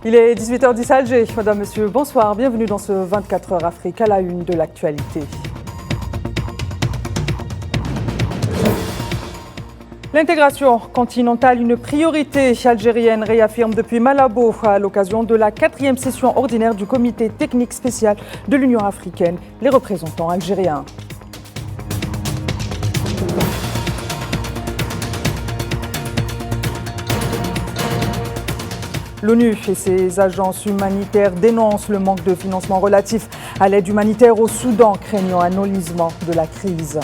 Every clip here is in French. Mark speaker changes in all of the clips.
Speaker 1: Il est 18h10 à Alger. Madame, Monsieur, bonsoir. Bienvenue dans ce 24 heures Afrique à la une de l'actualité. L'intégration continentale, une priorité algérienne, réaffirme depuis Malabo à l'occasion de la 4e session ordinaire du comité technique spécial de l'Union africaine, les représentants algériens. L'ONU et ses agences humanitaires dénoncent le manque de financement relatif à l'aide humanitaire au Soudan, craignant un enlisement de la crise.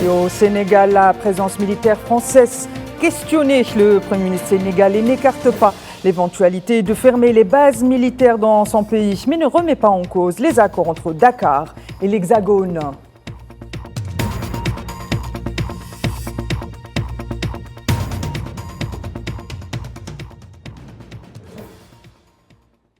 Speaker 1: Et au Sénégal, la présence militaire française questionnée. Le Premier ministre sénégalais n'écarte pas l'éventualité de fermer les bases militaires dans son pays, mais ne remet pas en cause les accords entre Dakar et l'Hexagone.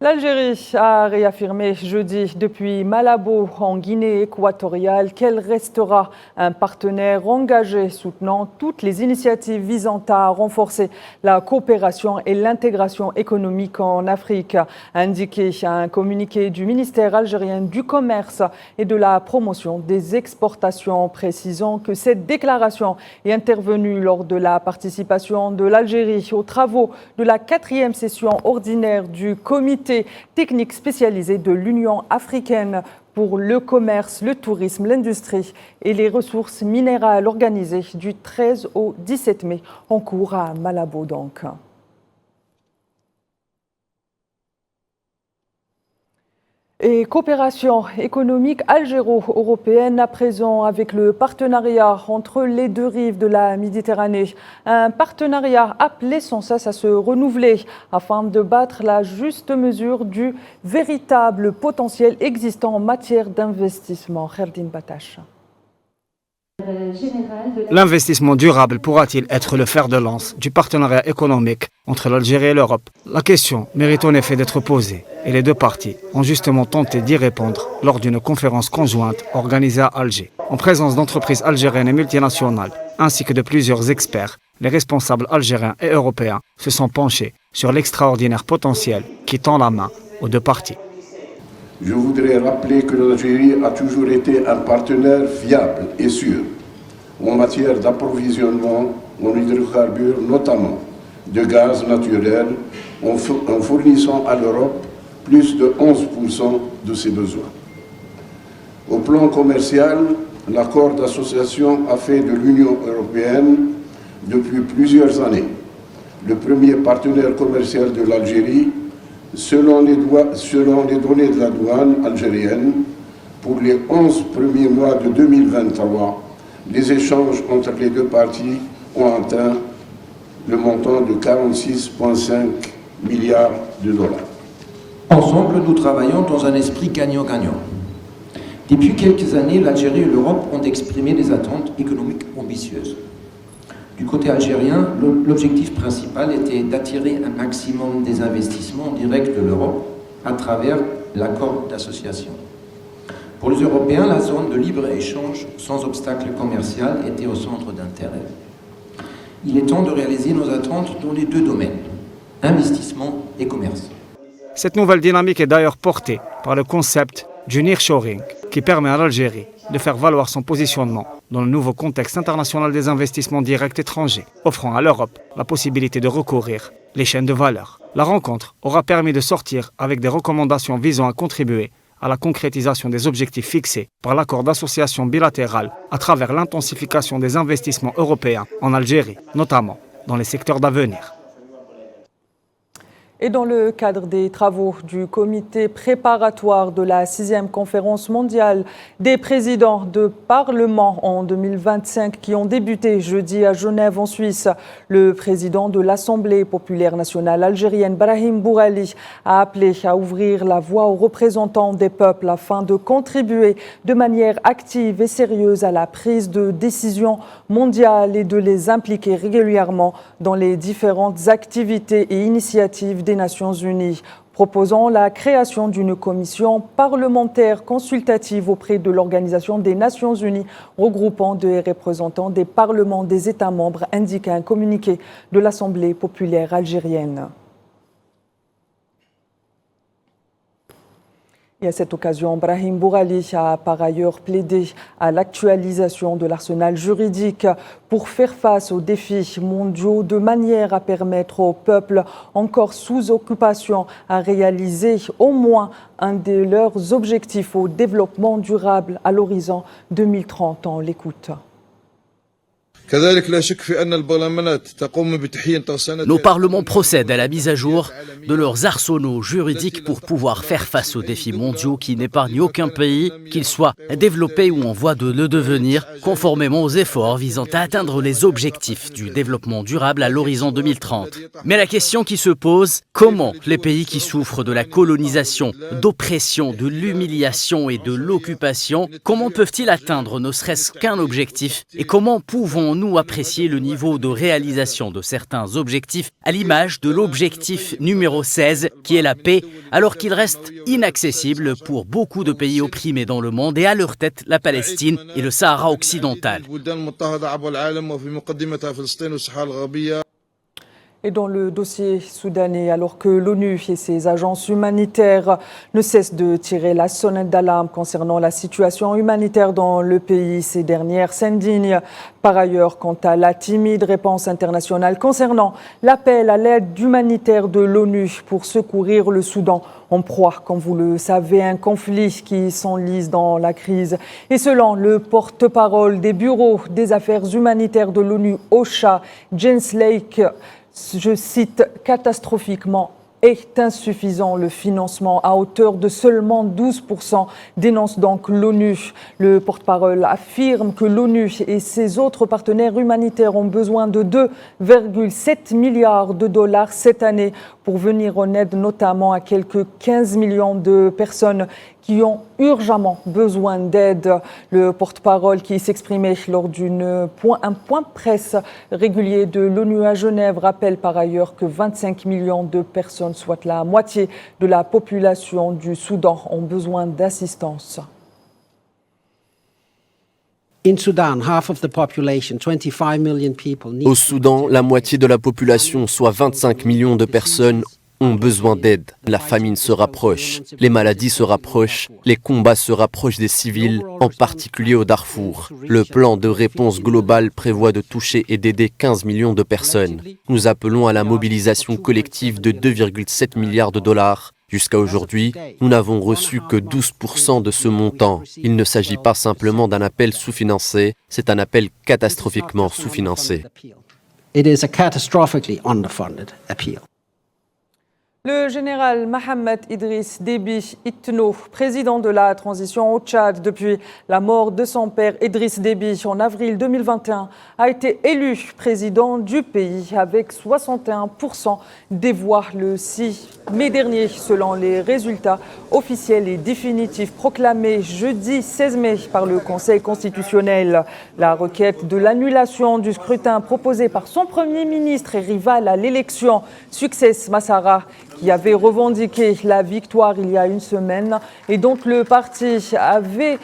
Speaker 1: L'Algérie a réaffirmé jeudi depuis Malabo en Guinée équatoriale qu'elle restera un partenaire engagé soutenant toutes les initiatives visant à renforcer la coopération et l'intégration économique en Afrique, a indiqué un communiqué du ministère algérien du Commerce et de la Promotion des exportations, précisant que cette déclaration est intervenue lors de la participation de l'Algérie aux travaux de la 4e session ordinaire du comité technique spécialisé de l'Union africaine pour le commerce, le tourisme, l'industrie et les ressources minérales organisée du 13 au 17 mai en cours à Malabo donc. Et coopération économique algéro-européenne à présent avec le partenariat entre les deux rives de la Méditerranée. Un partenariat appelé sans cesse à se renouveler afin de battre la juste mesure du véritable potentiel existant en matière d'investissement. Kherdine Batache.
Speaker 2: L'investissement durable pourra-t-il être le fer de lance du partenariat économique entre l'Algérie et l'Europe? La question mérite en effet d'être posée et les deux parties ont justement tenté d'y répondre lors d'une conférence conjointe organisée à Alger. En présence d'entreprises algériennes et multinationales ainsi que de plusieurs experts, les responsables algériens et européens se sont penchés sur l'extraordinaire potentiel qui tend la main aux deux parties.
Speaker 3: Je voudrais rappeler que l'Algérie a toujours été un partenaire fiable et sûr en matière d'approvisionnement en hydrocarbures, notamment de gaz naturel, en fournissant à l'Europe plus de 11% de ses besoins. Au plan commercial, l'accord d'association a fait de l'Union européenne, depuis plusieurs années, le premier partenaire commercial de l'Algérie. Selon les données de la douane algérienne, pour les 11 premiers mois de 2023, les échanges entre les deux parties ont atteint le montant de 46,5 milliards de dollars.
Speaker 4: Ensemble, nous travaillons dans un esprit gagnant-gagnant. Depuis quelques années, l'Algérie et l'Europe ont exprimé des attentes économiques ambitieuses. Du côté algérien, l'objectif principal était d'attirer un maximum des investissements directs de l'Europe à travers l'accord d'association. Pour les Européens, la zone de libre-échange sans obstacle commercial était au centre d'intérêt. Il est temps de réaliser nos attentes dans les deux domaines, investissement et commerce.
Speaker 2: Cette nouvelle dynamique est d'ailleurs portée par le concept du nearshoring qui permet à l'Algérie de faire valoir son positionnement dans le nouveau contexte international des investissements directs étrangers, offrant à l'Europe la possibilité de recourir les chaînes de valeur. La rencontre aura permis de sortir avec des recommandations visant à contribuer à la concrétisation des objectifs fixés par l'accord d'association bilatéral à travers l'intensification des investissements européens en Algérie, notamment dans les secteurs d'avenir.
Speaker 1: Et dans le cadre des travaux du comité préparatoire de la 6e conférence mondiale des présidents de parlement en 2025 qui ont débuté jeudi à Genève en Suisse, le président de l'Assemblée populaire nationale algérienne, Brahim Bourali, a appelé à ouvrir la voie aux représentants des peuples afin de contribuer de manière active et sérieuse à la prise de décisions mondiales et de les impliquer régulièrement dans les différentes activités et initiatives des Nations Unies. proposant la création d'une commission parlementaire consultative auprès de l'Organisation des Nations Unies, regroupant des représentants des parlements des États membres, indique un communiqué de l'Assemblée populaire algérienne. Et à cette occasion, Brahim Bourali a par ailleurs plaidé à l'actualisation de l'arsenal juridique pour faire face aux défis mondiaux de manière à permettre aux peuples encore sous occupation à réaliser au moins un de leurs objectifs au développement durable à l'horizon 2030. On l'écoute.
Speaker 5: Nos parlements procèdent à la mise à jour de leurs arsenaux juridiques pour pouvoir faire face aux défis mondiaux qui n'épargnent aucun pays, qu'il soit développé ou en voie de le devenir, conformément aux efforts visant à atteindre les objectifs du développement durable à l'horizon 2030. Mais la question qui se pose, comment les pays qui souffrent de la colonisation, d'oppression, de l'humiliation et de l'occupation, comment peuvent-ils atteindre ne serait-ce qu'un objectif et comment pouvons-nous apprécier le niveau de réalisation de certains objectifs à l'image de l'objectif numéro 16 qui est la paix alors qu'il reste inaccessible pour beaucoup de pays opprimés dans le monde et à leur tête la Palestine et le Sahara occidental.
Speaker 1: Et dans le dossier soudanais, alors que l'ONU et ses agences humanitaires ne cessent de tirer la sonnette d'alarme concernant la situation humanitaire dans le pays, ces dernières s'indignent. Par ailleurs, quant à la timide réponse internationale concernant l'appel à l'aide humanitaire de l'ONU pour secourir le Soudan en proie, comme vous le savez, un conflit qui s'enlise dans la crise. Et selon le porte-parole des bureaux des affaires humanitaires de l'ONU, OCHA, James Lake, je cite, catastrophiquement est insuffisant. Le financement à hauteur de seulement 12%, dénonce donc l'ONU. Le porte-parole affirme que l'ONU et ses autres partenaires humanitaires ont besoin de 2,7 milliards de dollars cette année pour venir en aide notamment à quelques 15 millions de personnes qui ont urgemment besoin d'aide. Le porte-parole qui s'exprimait lors un point presse régulier de l'ONU à Genève rappelle par ailleurs que 25 millions de personnes, soit la moitié de la population du Soudan, ont besoin d'assistance.
Speaker 6: Au Soudan, la moitié de la population, soit 25 millions de personnes, ont besoin d'aide. La famine se rapproche, les maladies se rapprochent, les combats se rapprochent des civils, en particulier au Darfour. Le plan de réponse globale prévoit de toucher et d'aider 15 millions de personnes. Nous appelons à la mobilisation collective de 2,7 milliards de dollars. Jusqu'à aujourd'hui, nous n'avons reçu que 12% de ce montant. Il ne s'agit pas simplement d'un appel sous-financé, c'est un appel catastrophiquement sous-financé.
Speaker 1: Le général Mohamed Idriss Déby Itno, président de la transition au Tchad depuis la mort de son père Idriss Déby en avril 2021, a été élu président du pays avec 61% des voix le 6 mai dernier, selon les résultats officiels et définitifs proclamés jeudi 16 mai par le Conseil constitutionnel. La requête de l'annulation du scrutin proposée par son premier ministre et rival à l'élection, Success Masara, qui avait revendiqué la victoire il y a une semaine et dont le parti avait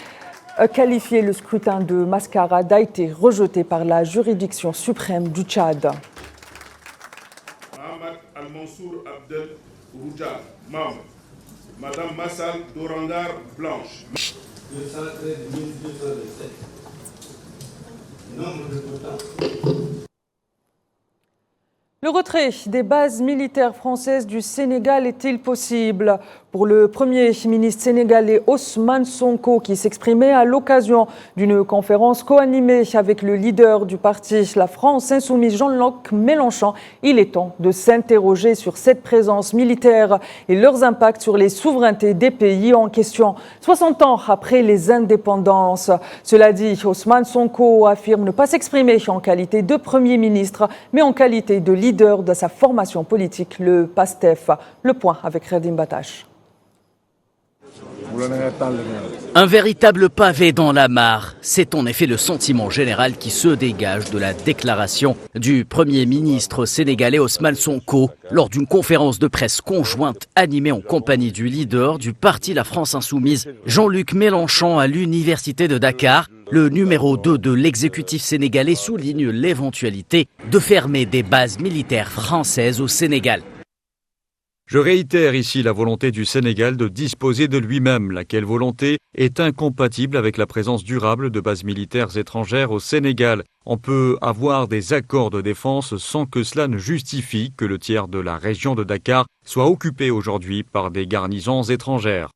Speaker 1: qualifié le scrutin de mascarade, a été rejeté par la juridiction suprême du Tchad.
Speaker 7: Mohamed Al-Mansour Abdel Rouja, membre. Madame Massal Dorangar Blanche. 213 207. Nombre de votants.
Speaker 1: Le retrait des bases militaires françaises du Sénégal est-il possible? Pour le Premier ministre sénégalais Ousmane Sonko, qui s'exprimait à l'occasion d'une conférence co-animée avec le leader du parti La France Insoumise, Jean-Luc Mélenchon, il est temps de s'interroger sur cette présence militaire et leurs impacts sur les souverainetés des pays en question, 60 ans après les indépendances. Cela dit, Ousmane Sonko affirme ne pas s'exprimer en qualité de Premier ministre, mais en qualité de leader de sa formation politique, le PASTEF. Le point avec Redim Batache.
Speaker 5: Un véritable pavé dans la mare, c'est en effet le sentiment général qui se dégage de la déclaration du Premier ministre sénégalais Ousmane Sonko lors d'une conférence de presse conjointe animée en compagnie du leader du parti La France Insoumise, Jean-Luc Mélenchon, à l'université de Dakar. Le numéro 2 de l'exécutif sénégalais souligne l'éventualité de fermer des bases militaires françaises au Sénégal.
Speaker 8: Je réitère ici la volonté du Sénégal de disposer de lui-même, laquelle volonté est incompatible avec la présence durable de bases militaires étrangères au Sénégal. On peut avoir des accords de défense sans que cela ne justifie que le tiers de la région de Dakar soit occupé aujourd'hui par des garnisons étrangères.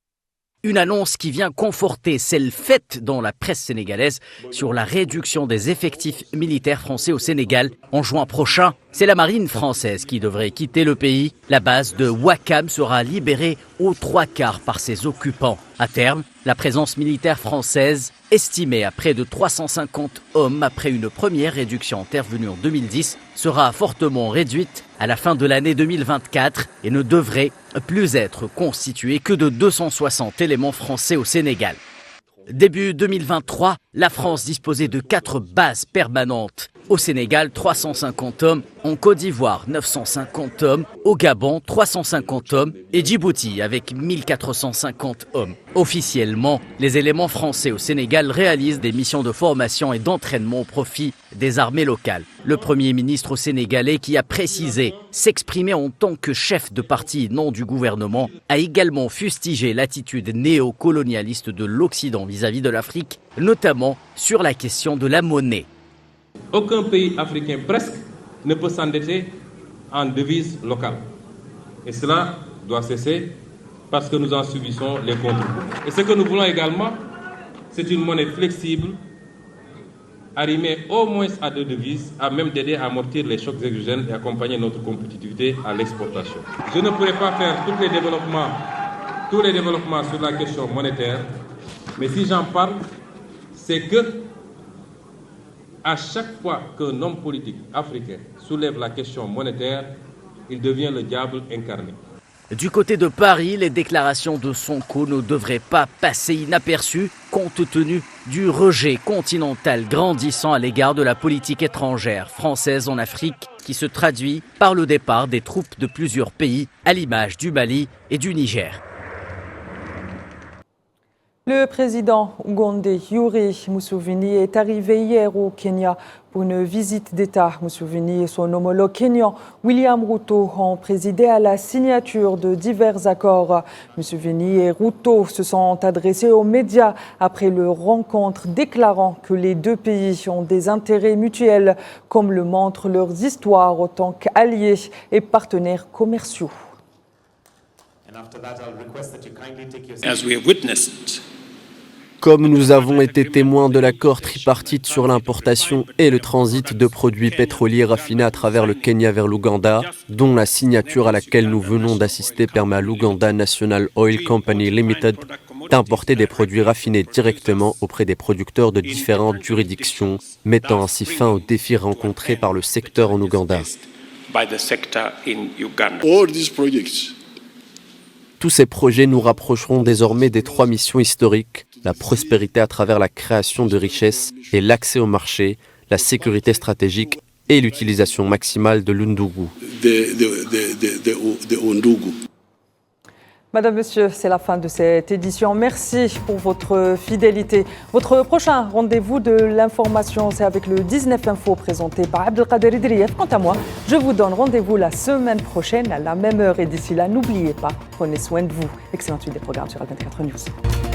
Speaker 5: Une annonce qui vient conforter celle faite dans la presse sénégalaise sur la réduction des effectifs militaires français au Sénégal en juin prochain. C'est la marine française qui devrait quitter le pays. La base de Ouakam sera libérée aux 3/4 par ses occupants. À terme, la présence militaire française, estimée à près de 350 hommes après une première réduction intervenue en 2010, sera fortement réduite à la fin de l'année 2024 et ne devrait plus être constituée que de 260 éléments français au Sénégal. Début 2023, la France disposait de 4 bases permanentes. Au Sénégal, 350 hommes. En Côte d'Ivoire, 950 hommes. Au Gabon, 350 hommes. Et Djibouti, avec 1450 hommes. Officiellement, les éléments français au Sénégal réalisent des missions de formation et d'entraînement au profit des armées locales. Le Premier ministre sénégalais, qui a précisé s'exprimer en tant que chef de parti non du gouvernement, a également fustigé l'attitude néocolonialiste de l'Occident vis-à-vis de l'Afrique, notamment sur la question de la monnaie.
Speaker 9: Aucun pays africain presque ne peut s'endetter en devise locale. Et cela doit cesser parce que nous en subissons les contre-coups. Et ce que nous voulons également, c'est une monnaie flexible, arrimée au moins à 2 devises, à même d'aider à amortir les chocs exogènes et accompagner notre compétitivité à l'exportation. Je ne pourrai pas faire tous les développements sur la question monétaire, mais si j'en parle, c'est que à chaque fois qu'un homme politique africain soulève la question monétaire, il devient le diable incarné.
Speaker 5: Du côté de Paris, les déclarations de Sonko ne devraient pas passer inaperçues compte tenu du rejet continental grandissant à l'égard de la politique étrangère française en Afrique qui se traduit par le départ des troupes de plusieurs pays à l'image du Mali et du Niger.
Speaker 1: Le président ougandais Yoweri Museveni est arrivé hier au Kenya pour une visite d'État. Museveni et son homologue kenyan William Ruto ont présidé à la signature de divers accords. Museveni et Ruto se sont adressés aux médias après leur rencontre, déclarant que les deux pays ont des intérêts mutuels, comme le montrent leurs histoires en tant qu'alliés et partenaires commerciaux.
Speaker 6: Comme nous avons été témoins de l'accord tripartite sur l'importation et le transit de produits pétroliers raffinés à travers le Kenya vers l'Ouganda, dont la signature à laquelle nous venons d'assister permet à l'Uganda National Oil Company Limited d'importer des produits raffinés directement auprès des producteurs de différentes juridictions, mettant ainsi fin aux défis rencontrés par le secteur en Ouganda. Tous ces projets nous rapprocheront désormais des 3 missions historiques, la prospérité à travers la création de richesses et l'accès au marché, la sécurité stratégique et l'utilisation maximale de l'Undugu.
Speaker 1: Madame, Monsieur, c'est la fin de cette édition. Merci pour votre fidélité. Votre prochain rendez-vous de l'information, c'est avec le 19 Info présenté par Abdelkader Idrieff. Quant à moi, je vous donne rendez-vous la semaine prochaine à la même heure. Et d'ici là, n'oubliez pas, prenez soin de vous. Excellente suite des programmes sur Al 24 News.